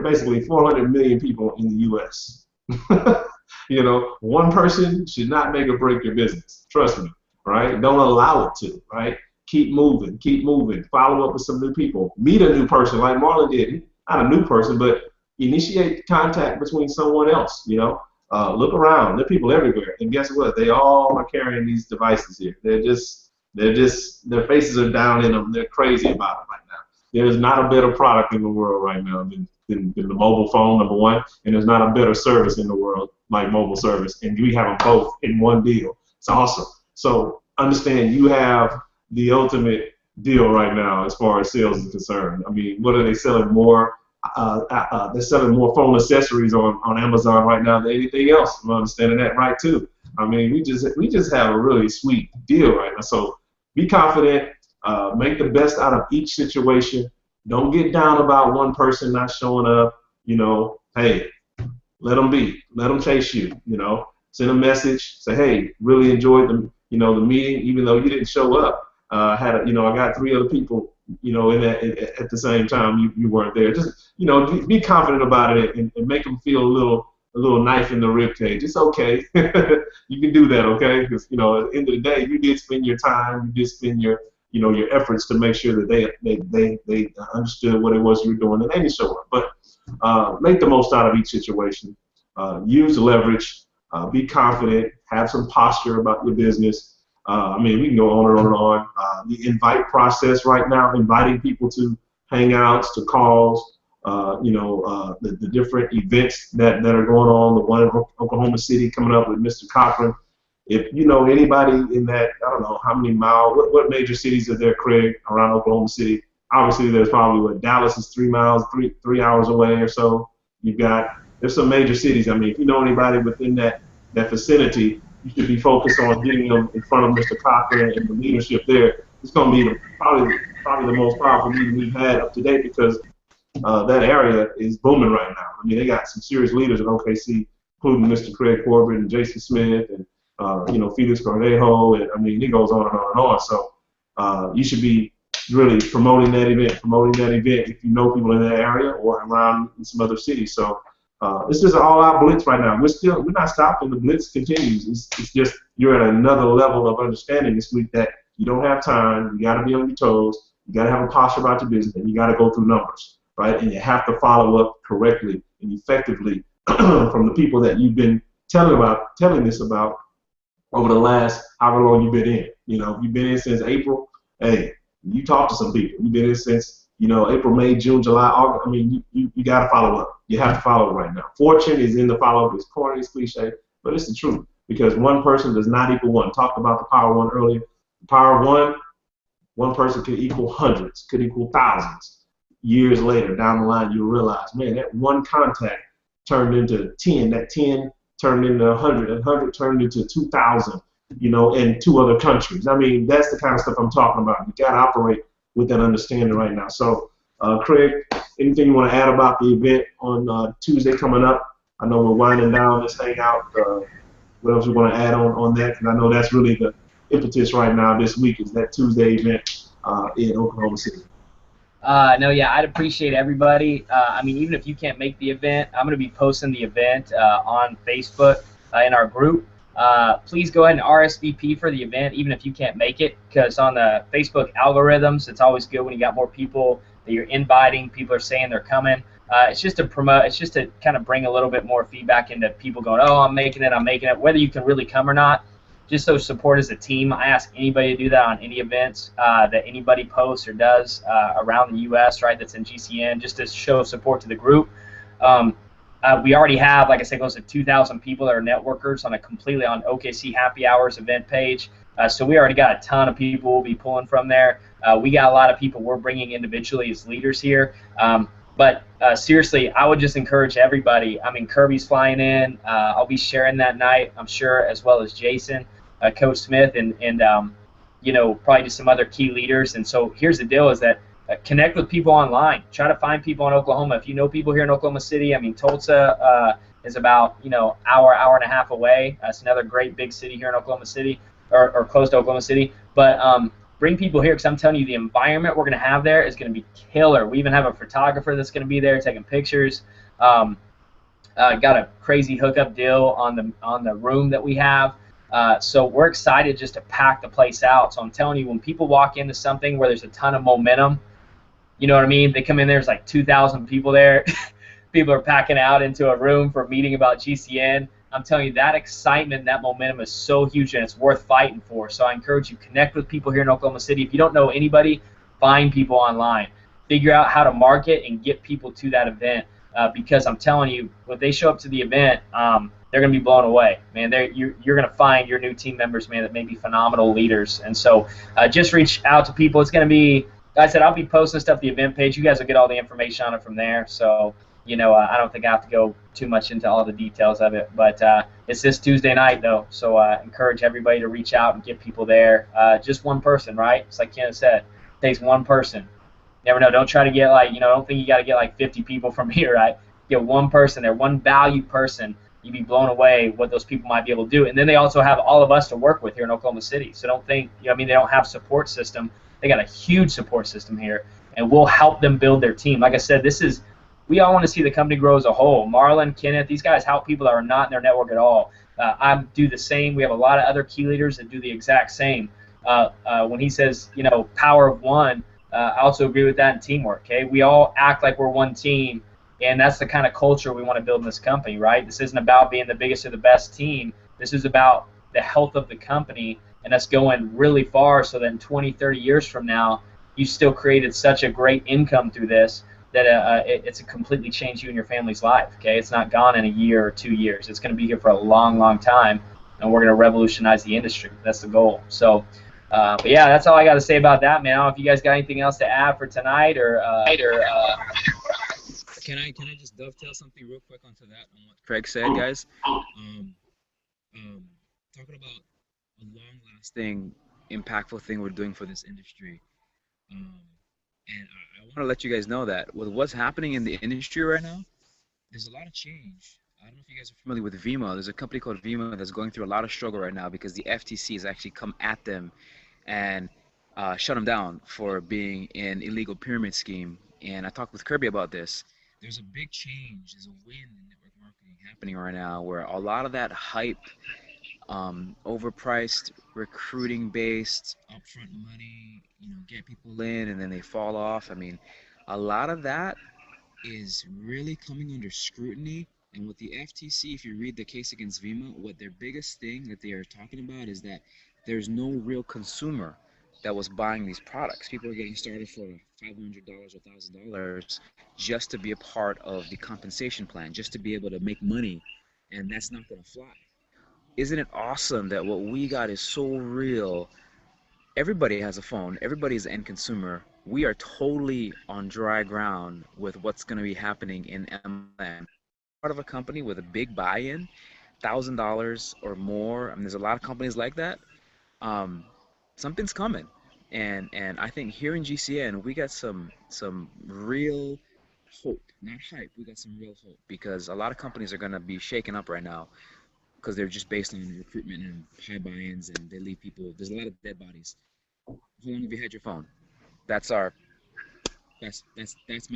[SPEAKER 3] basically 400 million people in the U.S. One person should not make or break your business. Trust me, right? Don't allow it to, right? Keep moving, follow up with some new people, meet a new person like Marlon did. Not a new person, but initiate contact between someone else, look around, there are people everywhere, and guess what? They all are carrying these devices here. Their faces are down in them. They're crazy about it right now. There's not a better product in the world right now than the mobile phone, number one, and there's not a better service in the world like mobile service, and we have them both in one deal. It's awesome. So understand, you have the ultimate deal right now as far as sales is concerned. I mean, what are they selling more? They're selling more phone accessories on Amazon right now than anything else. I'm understanding that right too. I mean, we just have a really sweet deal right now. So be confident, make the best out of each situation. Don't get down about one person not showing up. Hey, let them be. Let them chase you. Send a message. Say, hey, really enjoyed the meeting, even though you didn't show up. I got 3 other people, in that at the same time you weren't there. Just be confident about it and make them feel a little knife in the rib cage. It's okay. You can do that, okay? Because at the end of the day, you did spend your time, you did spend your efforts to make sure that they understood what it was you were doing, and they didn't show up. But make the most out of each situation. Use leverage. Be confident. Have some posture about your business. I mean, we can go on and on and on. The invite process right now, inviting people to hangouts, to calls, the different events that are going on, the one in Oklahoma City coming up with Mr. Cochran. If you know anybody in that, I don't know how many miles, what major cities are there, Craig, around Oklahoma City? Obviously, there's probably Dallas is 3 miles, three hours away or so. There's some major cities. I mean, if you know anybody within that vicinity, you should be focused on getting them in front of Mr. Cochran and the leadership there. It's going to be probably the most powerful meeting we've had up to date because that area is booming right now. I mean, they got some serious leaders at OKC, including Mr. Craig Corbin and Jason Smith and Felix Cornejo, and I mean, it goes on and on and on. So you should be really promoting that event if you know people in that area or around in some other cities. So it's just an all-out blitz right now. We're not stopping. The blitz continues. It's just you're at another level of understanding this week that you don't have time. You got to be on your toes. You got to have a posture about your business, and you got to go through numbers, right? And you have to follow up correctly and effectively from the people that you've been telling this about over the last however long you've been in. You know, if you've been in since April, hey, you talk to some people. You've been in since, April, May, June, July, August. I mean, you got to follow up. You have to follow up right now. Fortune is in the follow-up. It's corny, it's cliche, but it's the truth because one person does not equal one. Talked about the power of one earlier. The power of one person could equal hundreds, could equal thousands. Years later, down the line, you'll realize, man, that one contact turned into 10. That 10 turned into 100. 100 turned into 2,000, in 2 other countries. I mean, that's the kind of stuff I'm talking about. You got to operate with that understanding right now. So, Craig, anything you want to add about the event on Tuesday coming up? I know we're winding down this hangout. What else you want to add on that? Because I know that's really the impetus right now this week is that Tuesday event in Oklahoma City.
[SPEAKER 1] No, yeah, I'd appreciate everybody. I mean, even if you can't make the event, I'm going to be posting the event on Facebook in our group. Please go ahead and RSVP for the event, even if you can't make it, because on the Facebook algorithms, it's always good when you got more people that you're inviting. People are saying they're coming. It's just to promote. It's just to kind of bring a little bit more feedback into people going, oh, I'm making it, whether you can really come or not. Just so support as a team. I ask anybody to do that on any events that anybody posts or does around the U.S., right, that's in GCN, just to show support to the group. We already have, like I said, close to 2,000 people that are networkers on OKC Happy Hours event page. So we already got a ton of people we'll be pulling from there. We got a lot of people we're bringing individually as leaders here. But seriously, I would just encourage everybody. I mean, Kirby's flying in. I'll be sharing that night, I'm sure, as well as Jason, Coach Smith, and probably just some other key leaders. And so here's the deal is that connect with people online. Try to find people in Oklahoma. If you know people here in Oklahoma City, I mean, Tulsa is about, hour and a half away. It's another great big city here in Oklahoma City, or close to Oklahoma City. But bring people here because I'm telling you the environment we're going to have there is going to be killer. We even have a photographer that's going to be there taking pictures. Got a crazy hookup deal on the room that we have. So we're excited just to pack the place out. So I'm telling you, when people walk into something where there's a ton of momentum, you know what I mean? They come in, there's like 2,000 people there. People are packing out into a room for a meeting about GCN. I'm telling you, that excitement, that momentum is so huge, and it's worth fighting for. So I encourage you, connect with people here in Oklahoma City. If you don't know anybody, find people online. Figure out how to market and get people to that event because I'm telling you, when they show up to the event, they're going to be blown away, man. You're going to find your new team members, man, that may be phenomenal leaders. And so just reach out to people. It's going to be, like I said, I'll be posting stuff to the event page. You guys will get all the information on it from there. So, I don't think I have to go too much into all the details of it. But it's this Tuesday night, though. So encourage everybody to reach out and get people there. Just one person, right? It's like Kenneth said. It takes one person. Never know. Don't try to get don't think you got to get like 50 people from here, right? Get one person there, one valued person. You'd be blown away what those people might be able to do. And then they also have all of us to work with here in Oklahoma City. So don't think, they don't have support system. They got a huge support system here, and we'll help them build their team. Like I said, we all want to see the company grow as a whole. Marlon, Kenneth, these guys help people that are not in their network at all. I do the same. We have a lot of other key leaders that do the exact same. When he says, power of one, I also agree with that in teamwork, okay? We all act like we're one team. And that's the kind of culture we want to build in this company, right? This isn't about being the biggest or the best team. This is about the health of the company and us going really far, so that in 20, 30 years from now, you still created such a great income through this that it's a completely changed you and your family's life. Okay, it's not gone in a year or 2 years. It's going to be here for a long, long time, and we're going to revolutionize the industry. That's the goal. So, but yeah, that's all I got to say about that, man. I don't know if you guys got anything else to add for tonight, or
[SPEAKER 2] Can I just dovetail something real quick onto that on what Craig said, guys? Talking about a long-lasting, impactful thing we're doing for this industry. And I want to let you guys know that with what's happening in the industry right now, there's a lot of change. I don't know if you guys are familiar with Vimo. There's a company called Vimo that's going through a lot of struggle right now because the FTC has actually come at them and shut them down for being an illegal pyramid scheme. And I talked with Kirby about this. There's a big change. There's a win in network marketing happening right now where a lot of that hype, overpriced, recruiting-based, upfront money, get people in and then they fall off. I mean, a lot of that is really coming under scrutiny. And with the FTC, if you read the case against Vimo, what their biggest thing that they are talking about is that there's no real consumer that was buying these products. People are getting started for $500 or $1,000 just to be a part of the compensation plan, just to be able to make money, and that's not going to fly. Isn't it awesome that what we got is so real? Everybody has a phone. Everybody's an end consumer. We are totally on dry ground with what's going to be happening in MLM. Part of a company with a big buy-in, $1,000 or more. I mean, there's a lot of companies like that. Something's coming, and I think here in GCN we got some real hope, not hype. We got some real hope because a lot of companies are going to be shaken up right now because they're just based on recruitment and high buy-ins, and they leave people. There's a lot of dead bodies. How long have you had your phone? That's my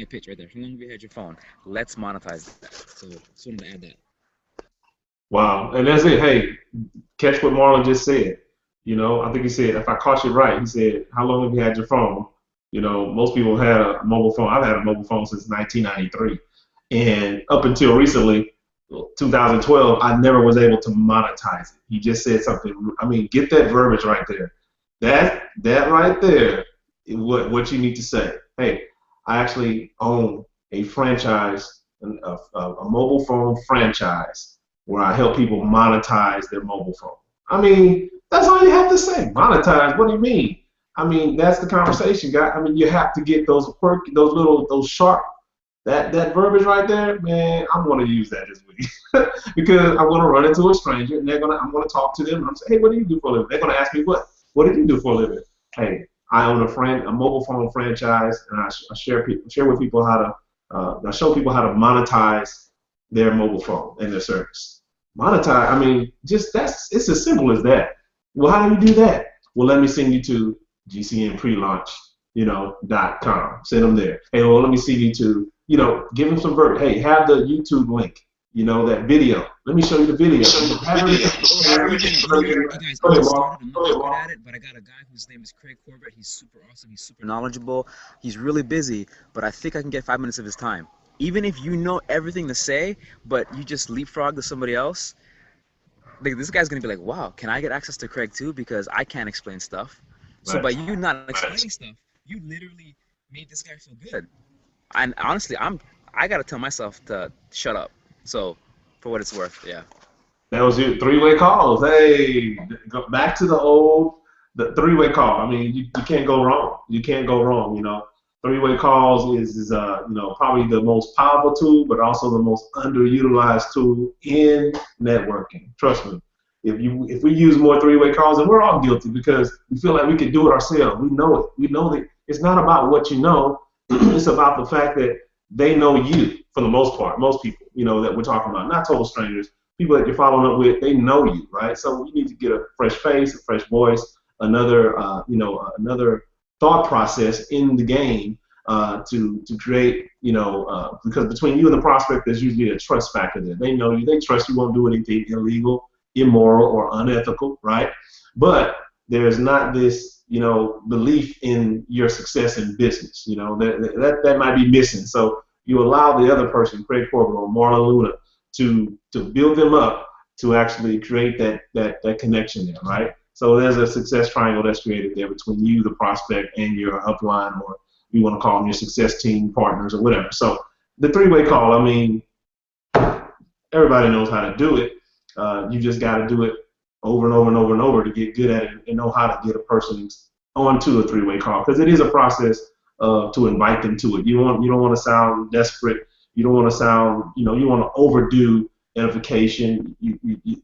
[SPEAKER 2] pitch right there. How long have you had your phone? Let's monetize that. So just wanted to add that.
[SPEAKER 3] Wow, and that's it. Hey, catch what Marlon just said. I think he said, if I caught you right, he said, how long have you had your phone? Most people have had a mobile phone. I've had a mobile phone since 1993. And up until recently, 2012, I never was able to monetize it. He just said something. I mean, get that verbiage right there. That right there is what you need to say. Hey, I actually own a franchise, a mobile phone franchise, where I help people monetize their mobile phone. I mean, that's all you have to say. Monetize. What do you mean? I mean, that's the conversation, guy. I mean, you have to get those quirky, those sharp. That verbiage right there, man. I'm going to use that this week because I'm going to run into a stranger and I'm going to talk to them and I'm saying, hey, what do you do for a living? They're going to ask me what do you do for a living? Hey, I own a mobile phone franchise, and I share with people how to I show people how to monetize their mobile phone and their service. Monetize. I mean, it's as simple as that. Well, how do you do that? Well, let me send you to GCN pre-launch, .com. Send them there. Hey, well, let me send you to, give them some verb. Hey, have the YouTube link, that video. Let me show you the video.
[SPEAKER 2] But I got a guy whose name is Craig Corbett. He's super awesome. He's super knowledgeable. He's really busy, but I think I can get 5 minutes of his time. Even if you know everything to say, but you just leapfrog to somebody else, this guy's going to be like, wow, can I get access to Craig too? Because I can't explain stuff. Right. So by you not explaining stuff, you literally made this guy feel good. And honestly, I got to tell myself to shut up. So for what it's worth, yeah.
[SPEAKER 3] That was your three-way calls. Hey, go back to the three-way call. I mean, you can't go wrong. You can't go wrong, Three-way calls is probably the most powerful tool, but also the most underutilized tool in networking. Trust me. If we use more three-way calls, and we're all guilty because we feel like we can do it ourselves. We know it. We know that it's not about what you know. It's about the fact that they know you for the most part. Most people, that we're talking about, not total strangers, people that you're following up with, they know you, right? So you need to get a fresh face, a fresh voice, another thought process in the game to create, because between you and the prospect, there's usually a trust factor there. They know you, they trust you won't do anything illegal, immoral, or unethical, right? But there's not this, belief in your success in business. That might be missing. So you allow the other person, Craig Corbett or Marlon Luna, to build them up to actually create that connection there, right? So there's a success triangle that's created there between you, the prospect, and your upline, or you want to call them your success team partners or whatever. So the three-way call, I mean, everybody knows how to do it. You just got to do it over and over and over and over to get good at it and know how to get a person onto a three-way call, because it is a process to invite them to it. You don't want to sound desperate. You don't want to sound, you want to overdo edification.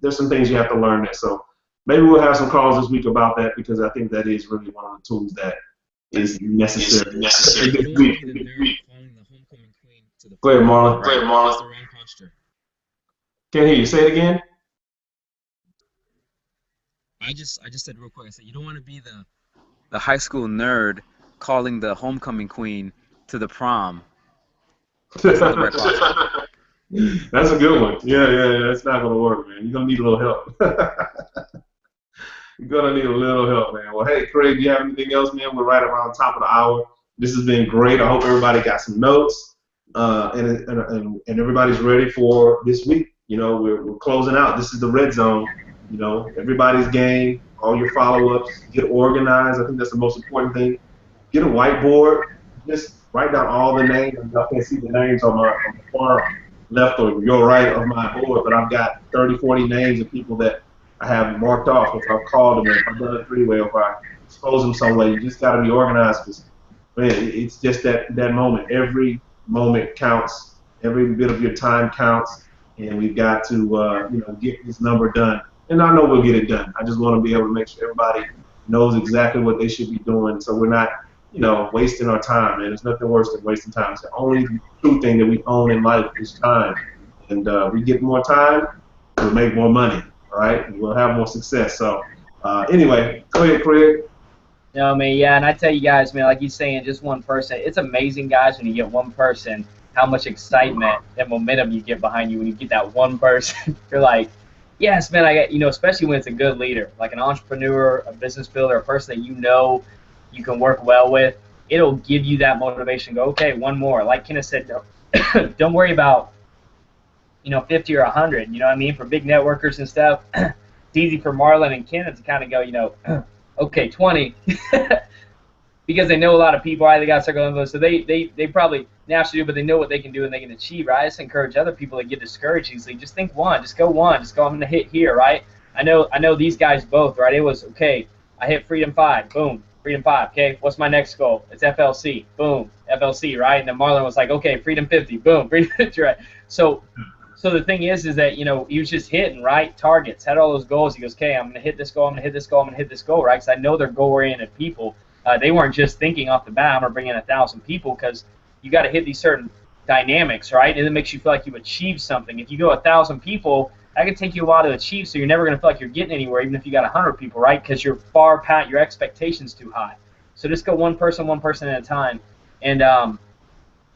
[SPEAKER 3] There's some things you have to learn there. So maybe we'll have some calls this week about that, because I think that is really one of the tools that is necessary. Go ahead, Marlon. Can't hear you. Say it again.
[SPEAKER 2] I just said real quick. I said you don't want to be the high school nerd calling the homecoming queen to the prom. That's not the right posture.
[SPEAKER 3] That's a good one. Yeah. That's not gonna work, man. You're gonna need a little help. You're gonna need a little help, man. Well, hey, Craig, do you have anything else, man? We're right around the top of the hour. This has been great. I hope everybody got some notes, and everybody's ready for this week. We're closing out. This is the red zone. Everybody's game, all your follow-ups, get organized. I think that's the most important thing. Get a whiteboard. Just write down all the names. I can't see the names on the far left or your right of my board, but I've got 30, 40 names of people that I have marked off. If I've called them, if I've done a three-way, or if I expose them some way, you just got to be organized, because, man, it's just that moment. Every moment counts. Every bit of your time counts, and we've got to get this number done. And I know we'll get it done. I just want to be able to make sure everybody knows exactly what they should be doing, so we're not, wasting our time, man. There's nothing worse than wasting time. It's the only true thing that we own in life is time. And we get more time, we'll make more money, all right? And we'll have more success. So anyway, go ahead, Craig.
[SPEAKER 1] Yeah, and I tell you guys, man, like you're saying, just one person. It's amazing, guys, when you get one person, how much excitement and momentum you get behind you when you get that one person. You're like, yes, man, I get, especially when it's a good leader, like an entrepreneur, a business builder, a person that you can work well with. It'll give you that motivation. Go, okay, one more. Like Kenneth said, don't worry about 50 or 100. You know what I mean? For big networkers and stuff, it's easy for Marlon and Kenneth to kind of go, okay, 20, because they know a lot of people. Right? They got circle info, so they probably naturally do, but they know what they can do and they can achieve. Right? I just encourage other people that get discouraged easily. Just think one. Just go one. Just go. I'm gonna hit here. Right? I know these guys both. Right? It was okay. I hit Freedom 5. Boom. Freedom 5. Okay. What's my next goal? It's FLC. Boom. FLC. Right? And then Marlon was like, okay, Freedom 50. Boom. Freedom 50. Right? So the thing is that, he was just hitting, right, targets, had all those goals. He goes, okay, I'm going to hit this goal, I'm going to hit this goal, I'm going to hit this goal, right? Because I know they're goal-oriented people. They weren't just thinking off the bat, I'm going to bring in 1,000 people, because you got to hit these certain dynamics, right? And it makes you feel like you've achieved something. If you go 1,000 people, that can take you a while to achieve, so you're never going to feel like you're getting anywhere, even if you got 100 people, right? Because you're far past, your expectations too high. So just go one person at a time.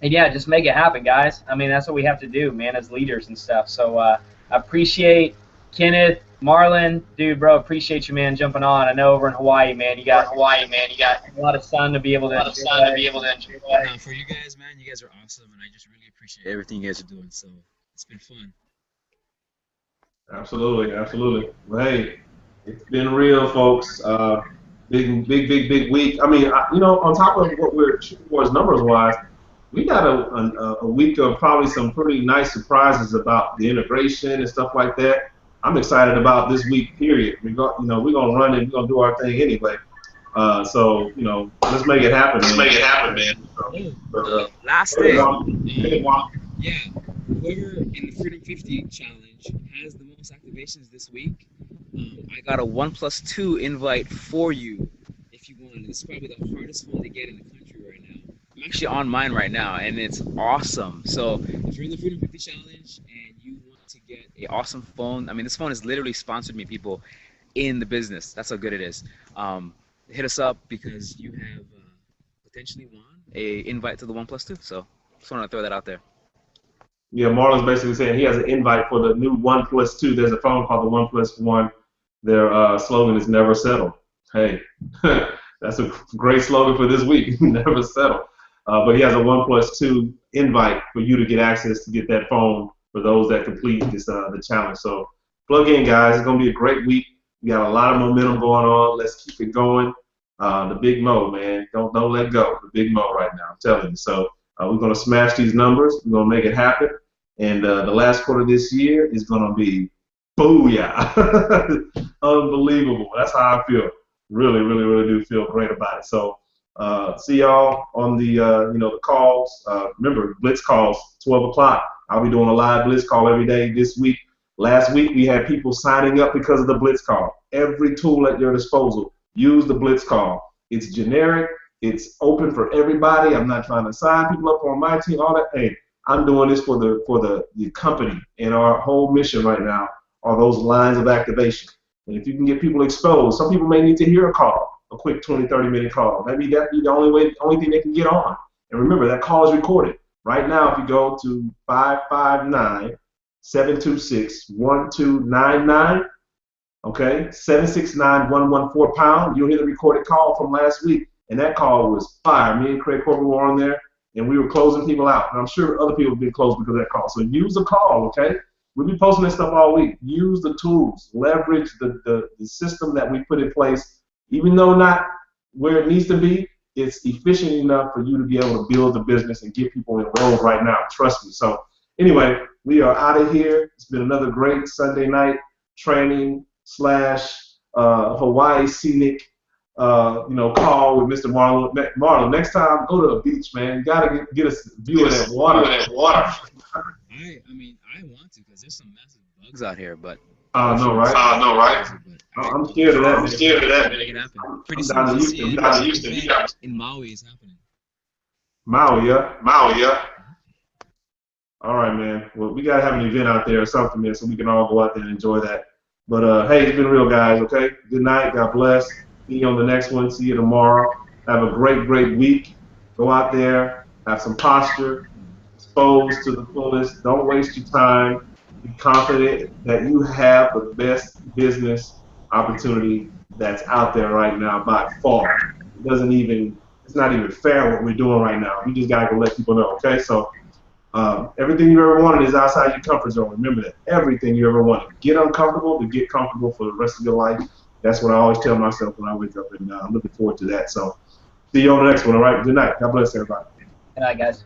[SPEAKER 1] And yeah, just make it happen, guys. I mean, that's what we have to do, man, as leaders and stuff. So I appreciate Kenneth, Marlon, dude, bro, appreciate you, man, jumping on. I know over in Hawaii, man, you got a lot of sun to be able to enjoy.
[SPEAKER 2] For you guys, man, you guys are awesome, and I just really appreciate everything you guys are doing. So it's been fun.
[SPEAKER 3] Absolutely. Well, hey, it's been real, folks. Big week. I mean, on top of what we're shooting for numbers-wise, we got a week of probably some pretty nice surprises about the integration and stuff like that. I'm excited about this week, period. We're gonna run it. We're gonna do our thing anyway. So let's make it happen. Man.
[SPEAKER 2] Last thing. Yeah. Whoever in the Freedom 50 challenge has the most activations this week, I got a 1+2 invite for you if you want. This is probably the hardest one to get in the country right now. I'm actually on mine right now, and it's awesome. So if you're in the Freedom 50 Challenge and you want to get an awesome phone, I mean, this phone has literally sponsored me, people, in the business. That's how good it is. Hit us up because you have potentially won a invite to the 1+2. So just want to throw that out there.
[SPEAKER 3] Yeah, Marlon's basically saying he has an invite for the new 1+2. There's a phone called the 1+1. Their slogan is "Never Settle." Hey, that's a great slogan for this week. Never settle. But he has a 1+2 invite for you to get access to get that phone for those that complete this the challenge. So plug in, guys. It's gonna be a great week. We got a lot of momentum going on. Let's keep it going. The Big Mo, man, don't let go. The Big Mo right now, I'm telling you. So we're gonna smash these numbers. We're gonna make it happen. And the last quarter of this year is gonna be booyah, unbelievable. That's how I feel. Really, really, really do feel great about it. So see y'all on the the calls. Remember, Blitz calls 12 o'clock. I'll be doing a live Blitz call every day this week. Last week we had people signing up because of the Blitz call. Every tool at your disposal. Use the Blitz call. It's generic. It's open for everybody. I'm not trying to sign people up on my team. All that. Hey, I'm doing this for the company, and our whole mission right now are those lines of activation. And if you can get people exposed, some people may need to hear a call, a quick 20, 30-minute call. Maybe that be the only thing they can get on. And remember, that call is recorded. Right now, if you go to 559-726-1299, okay, 769-114 #, you'll hear the recorded call from last week. And that call was fire. Me and Craig Corbin were on there, and we were closing people out. And I'm sure other people have been closed because of that call. So use the call, okay? We'll be posting this stuff all week. Use the tools. Leverage the system that we put in place. Even though not where it needs to be, it's efficient enough for you to be able to build the business and get people enrolled right now. Trust me. So anyway, we are out of here. It's been another great Sunday night training / Hawaii scenic call with Mr. Marlon. Marlon, next time, go to a beach, man. You gotta get us a view of that water.
[SPEAKER 2] I mean, I want to because there's some massive bugs out here, but.
[SPEAKER 3] No, right? I'm scared of that.
[SPEAKER 2] Make it happen. Pretty soon you'll see it in Maui is happening.
[SPEAKER 3] Maui, yeah? All right, man. Well, we got to have an event out there or something, man, so we can all go out there and enjoy that. But, hey, it's been real, guys, okay? Good night. God bless. See you on the next one. See you tomorrow. Have a great, great week. Go out there. Have some posture. Expose to the fullest. Don't waste your time. Be confident that you have the best business opportunity that's out there right now by far. It's not even fair what we're doing right now. We just gotta go let people know, okay? So everything you ever wanted is outside your comfort zone. Remember that. Everything you ever wanted. Get uncomfortable to get comfortable for the rest of your life. That's what I always tell myself when I wake up, and I'm looking forward to that. So see you on the next one, all right? Good night. God bless everybody.
[SPEAKER 1] Good night, guys.